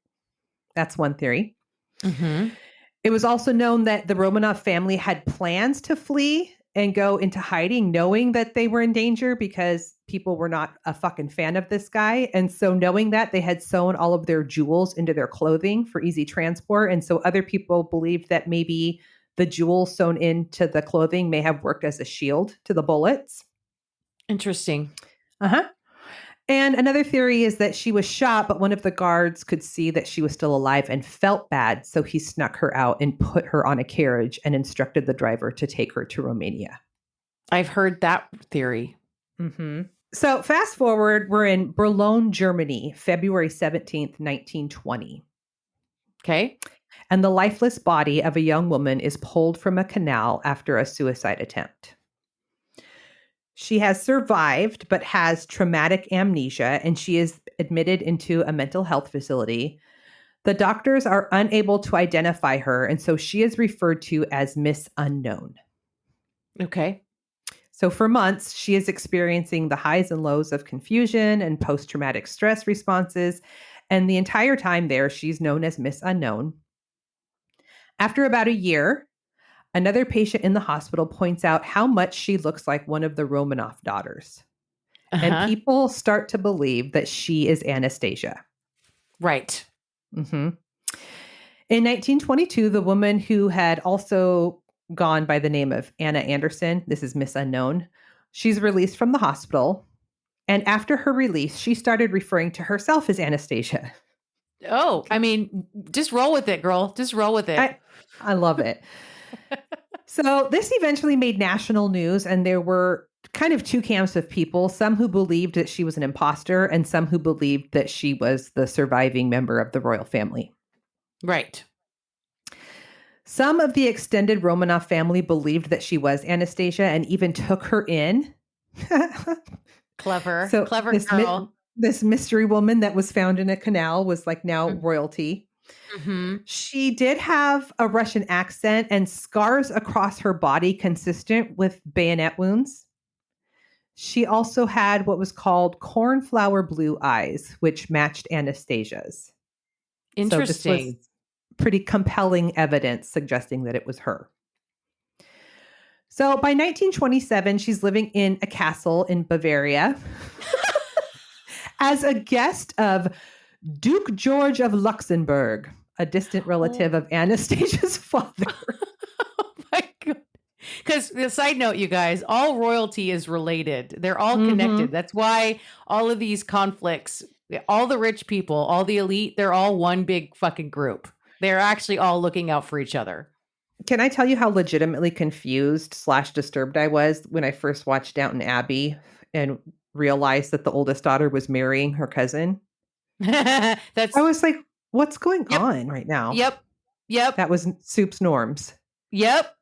That's one theory. It was also known that the Romanov family had plans to flee and go into hiding, knowing that they were in danger because people were not a fucking fan of this guy. And so knowing that, they had sewn all of their jewels into their clothing for easy transport. And so other people believed that maybe the jewels sewn into the clothing may have worked as a shield to the bullets. Interesting. And another theory is that she was shot, but one of the guards could see that she was still alive and felt bad. So he snuck her out and put her on a carriage and instructed the driver to take her to Romania. I've heard that theory. So fast forward, we're in Berlin, Germany, February 17th, 1920. Okay. And the lifeless body of a young woman is pulled from a canal after a suicide attempt. She has survived, but has traumatic amnesia, and she is admitted into a mental health facility. The doctors are unable to identify her, and so she is referred to as Miss Unknown. Okay. So for months, she is experiencing the highs and lows of confusion and post-traumatic stress responses, and the entire time there, she's known as Miss Unknown. After about a year, another patient in the hospital points out how much she looks like one of the Romanov daughters. and people start to believe that she is Anastasia. Right. Mm-hmm. In 1922, the woman who had also gone by the name of Anna Anderson, this is Miss Unknown, she's released from the hospital. And after her release, she started referring to herself as Anastasia. Oh, I mean, just roll with it, girl. Just roll with it. I love it. So this eventually made national news, and there were kind of two camps of people, some who believed that she was an imposter and some who believed that she was the surviving member of the royal family. Right. Some of the extended Romanov family believed that she was Anastasia and even took her in. Clever. So Clever this girl. This mystery woman that was found in a canal was like now royalty. Mm-hmm. She did have a Russian accent and scars across her body consistent with bayonet wounds. She also had what was called cornflower blue eyes, which matched Anastasia's. Interesting. So this was pretty compelling evidence suggesting that it was her. So by 1927, she's living in a castle in Bavaria as a guest of Duke George of Luxembourg, a distant relative of Anastasia's father. Oh my God. Because the side note, you guys, all royalty is related. They're all connected. That's why all of these conflicts, all the rich people, all the elite, they're all one big fucking group. They're actually all looking out for each other. Can I tell you how legitimately confused / disturbed I was when I first watched Downton Abbey and realized that the oldest daughter was marrying her cousin? I was like, what's going on right now? Yep. That was Soup's Norms. Yep.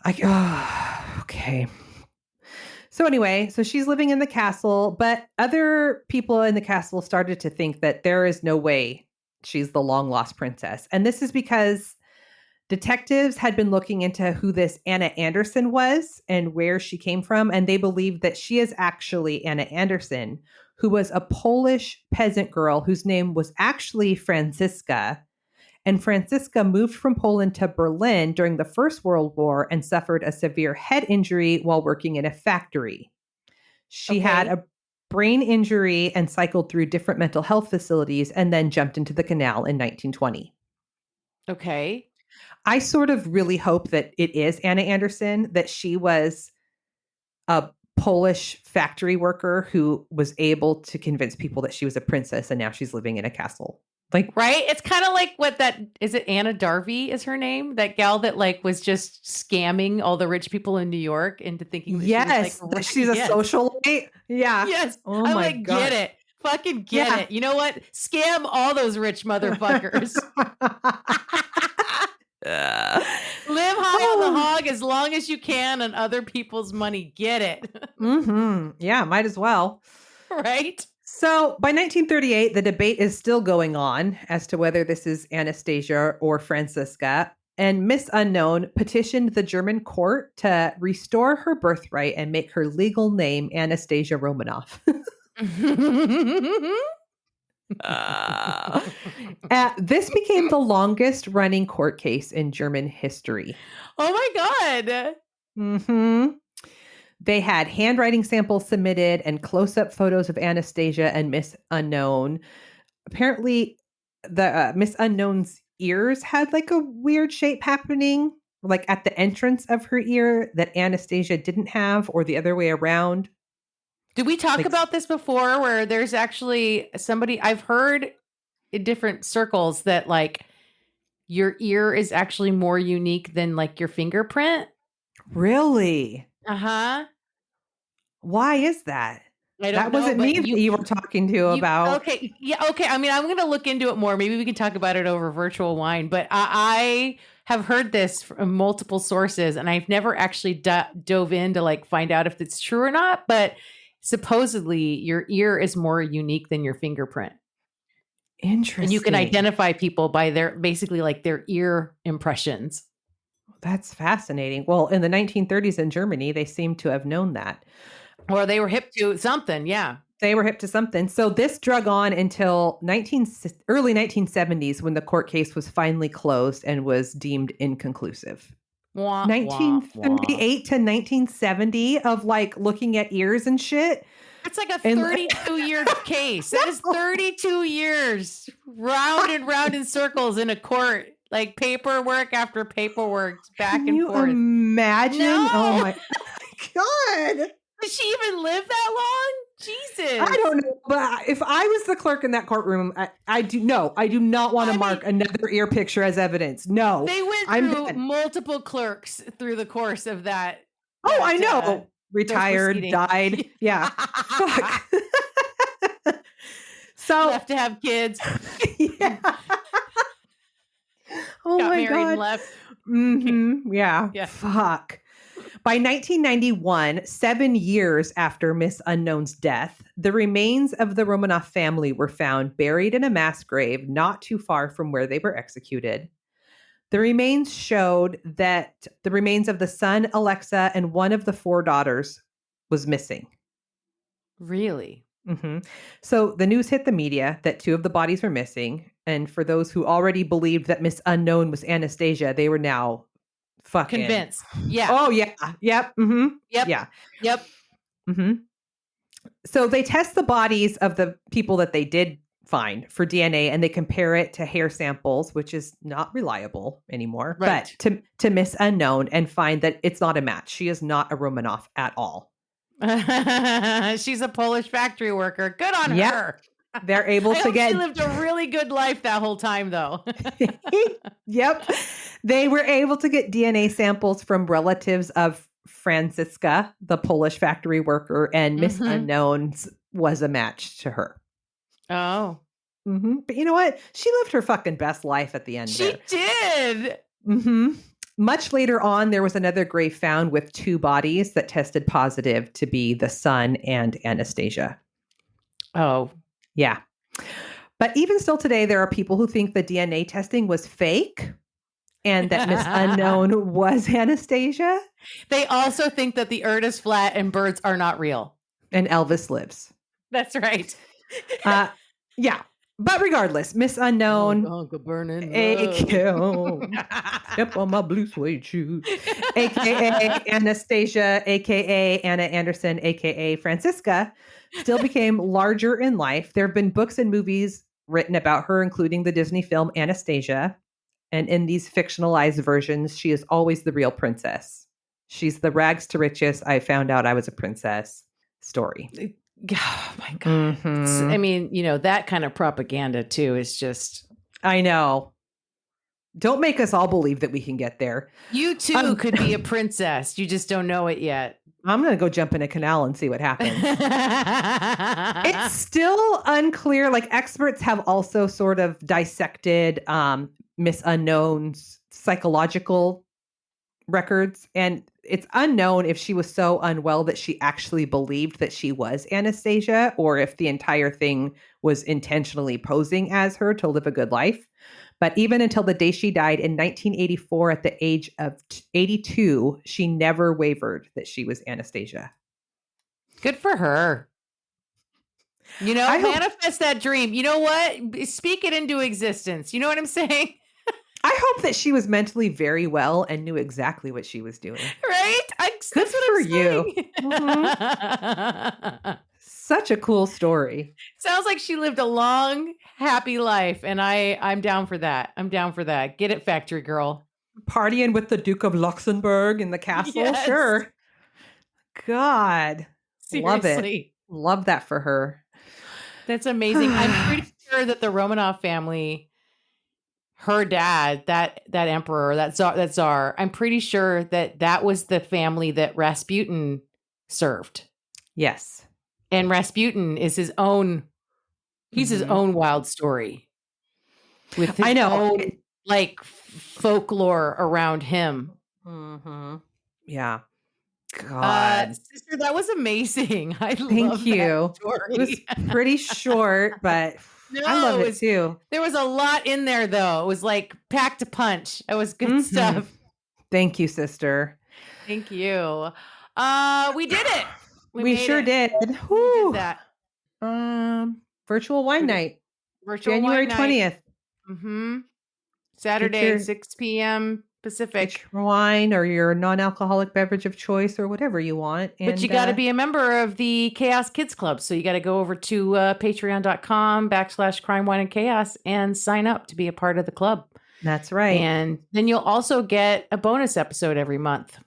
Okay. So anyway, so she's living in the castle, but other people in the castle started to think that there is no way she's the long lost princess. And this is because detectives had been looking into who this Anna Anderson was and where she came from. And they believed that she is actually Anna Anderson, who was a Polish peasant girl whose name was actually Franziska. And Franziska moved from Poland to Berlin during the First World War and suffered a severe head injury while working in a factory. She had a brain injury and cycled through different mental health facilities and then jumped into the canal in 1920. Okay. I sort of really hope that it is Anna Anderson, that she was a Polish factory worker who was able to convince people that she was a princess and now she's living in a castle. Like, right? It's kind of like what is it Anna Darby is her name? That gal that like was just scamming all the rich people in New York into thinking that she's a socialite. Yeah. Yes. Oh I my like God. get it. Fucking get it. You know what? Scam all those rich motherfuckers. Live high on the hog as long as you can on other people's money. Get it. Yeah, might as well. Right? So by 1938, the debate is still going on as to whether this is Anastasia or Franziska. And Miss Unknown petitioned the German court to restore her birthright and make her legal name Anastasia Romanov. This became the longest running court case in German history. Oh my God. They had handwriting samples submitted and close-up photos of Anastasia and Miss Unknown. Apparently, the Miss Unknown's ears had like a weird shape happening, like at the entrance of her ear that Anastasia didn't have, or the other way around. Did we talk about this before where there's actually somebody I've heard in different circles that like your ear is actually more unique than like your fingerprint? Really? Uh-huh. Why is that? That wasn't me that you were talking to about. Okay. Yeah. Okay. I mean, I'm going to look into it more. Maybe we can talk about it over virtual wine, but I have heard this from multiple sources and I've never actually dove in to like find out if it's true or not, but supposedly your ear is more unique than your fingerprint. Interesting. And you can identify people by their basically like their ear impressions. That's fascinating. Well, in the 1930s in Germany, they seem to have known that. Or they were hip to something. Yeah. They were hip to something. So this drug on until early 1970s when the court case was finally closed and was deemed inconclusive. Wah, wah, wah. 1938 to 1970 of like looking at ears and shit. It's like a And- 32-year case. That is 32 years round and round in circles in a court, like paperwork after paperwork, back Can and you forth. imagine? No. Oh my God. Did she even live that long? Jesus. I don't know, but if I was the clerk in that courtroom, I do not want to mark another ear picture as evidence. No. They went I'm through dead. multiple clerks through the course of that. Oh, I know. those Retired, proceedings. died. Yeah. Fuck. So Left to have kids. yeah. Oh Got my married God. and left. Yeah. Yeah. Fuck. By 1991, 7 years after Miss Unknown's death, the remains of the Romanov family were found buried in a mass grave not too far from where they were executed. The remains showed that the remains of the son, Alexa, and one of the 4 daughters was missing. Really? So the news hit the media that 2 of the bodies were missing. And for those who already believed that Miss Unknown was Anastasia, they were now fucking Convinced. Yeah. Oh, yeah. Yep. Yep. Yeah. Yep. So they test the bodies of the people that they did find for DNA, and they compare it to hair samples, which is not reliable anymore, Right. but to Miss Unknown, and find that it's not a match. She is not a Romanov at all. She's a Polish factory worker. Good on Yep. her. They're able I to hope get she lived a really good life that whole time, though. Yep. They were able to get DNA samples from relatives of Franciska, the Polish factory worker, and Miss Unknown's was a match to her. Oh. But you know what? She lived her fucking best life at the end. She did. Much later on, there was another grave found with 2 bodies that tested positive to be the son and Anastasia. Oh. Yeah. But even still today, there are people who think the DNA testing was fake and that Miss Unknown was Anastasia. They also think that the earth is flat and birds are not real. And Elvis lives. That's right. Yeah. But regardless, Miss Unknown, AKA, step on my blue suede shoes, AKA Anastasia, AKA Anna Anderson, AKA Francisca, still became larger in life. There have been books and movies written about her, including the Disney film Anastasia. And in these fictionalized versions, she is always the real princess. She's the rags to riches, I found out I was a princess story. Oh my God. I mean, that kind of propaganda too is just. I know. Don't make us all believe that we can get there. You too could be a princess. You just don't know it yet. I'm going to go jump in a canal and see what happens. It's still unclear. Like, experts have also sort of dissected Miss Unknown's psychological records, and it's unknown if she was so unwell that she actually believed that she was Anastasia, or if the entire thing was intentionally posing as her to live a good life. But even until the day she died in 1984 at the age of 82, she never wavered that she was Anastasia. Good for her. Manifest that dream. You know what? Speak it into existence. You know what I'm saying? I hope that she was mentally very well and knew exactly what she was doing. Right? Good for you. Such a cool story. Sounds like she lived a long, happy life, and I'm down for that. I'm down for that. Get it, factory girl. Partying with the Duke of Luxembourg in the castle? Yes. Sure. God. Love Seriously. it. Love that for her. That's amazing. I'm pretty sure that the Romanov family, her dad, that emperor, that czar, I'm pretty sure that was the family that Rasputin served. Yes. And Rasputin is his own, he's his own wild story. With his own, like, folklore around him. Yeah. God. Sister, that was amazing. I Thank love you. that story. It was pretty short, but I love it too. There was a lot in there, though. It was like packed a punch. It was good stuff. Thank you, sister. Thank you. We did it. We sure did. We did that. Virtual wine night. Virtual January wine 20th. night. Saturday, 6 p.m. Pacific. Get your wine or your non-alcoholic beverage of choice or whatever you want. But you got to be a member of the Chaos Kids Club. So you got to go over to patreon.com/crime, wine, and chaos and sign up to be a part of the club. That's right. And then you'll also get a bonus episode every month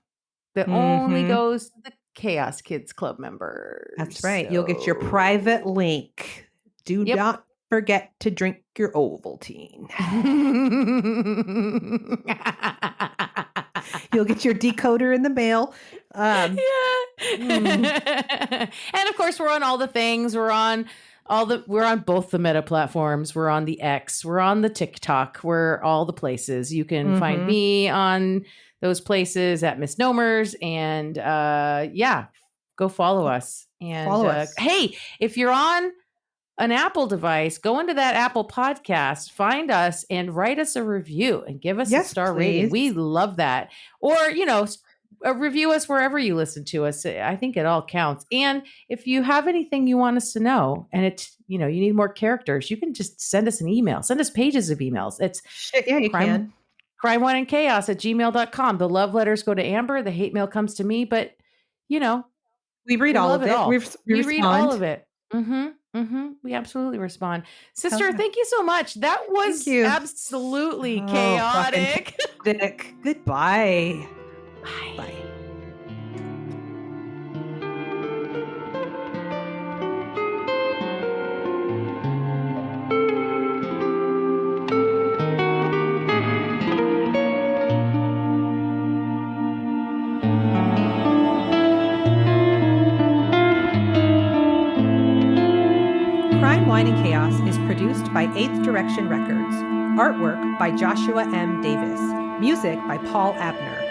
that only goes to the Chaos Kids Club members. That's right. You'll get your private link. Do not forget to drink your Ovaltine. You'll get your decoder in the mail. And of course, we're on all the things. We're on both the Meta platforms. We're on the X. We're on the TikTok. We're all the places. You can find me on those places at Misnomers. And go follow us. And follow us. Hey, if you're on an Apple device, go into that Apple podcast, find us and write us a review and give us a star rating. We love that. Or, review us wherever you listen to us. I think it all counts. And if you have anything you want us to know and you need more characters, you can just send us an email. Send us pages of emails. It's you can. Crime, Wine, and Chaos at gmail.com. The love letters go to Amber. The hate mail comes to me. But, we read all of it. We read all of it. We absolutely respond. Sister, thank you so much. That was absolutely chaotic. Goodbye. Bye. Crime, Wine, and Chaos is produced by 8th Direction Records. Artwork by Joshua M. Davis. Music by Paul Abner.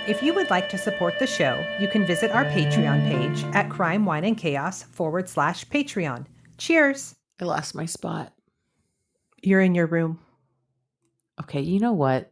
If you would like to support the show, you can visit our Patreon page at Crime, Wine, and Chaos /Patreon. Cheers. I lost my spot. You're in your room. Okay, you know what?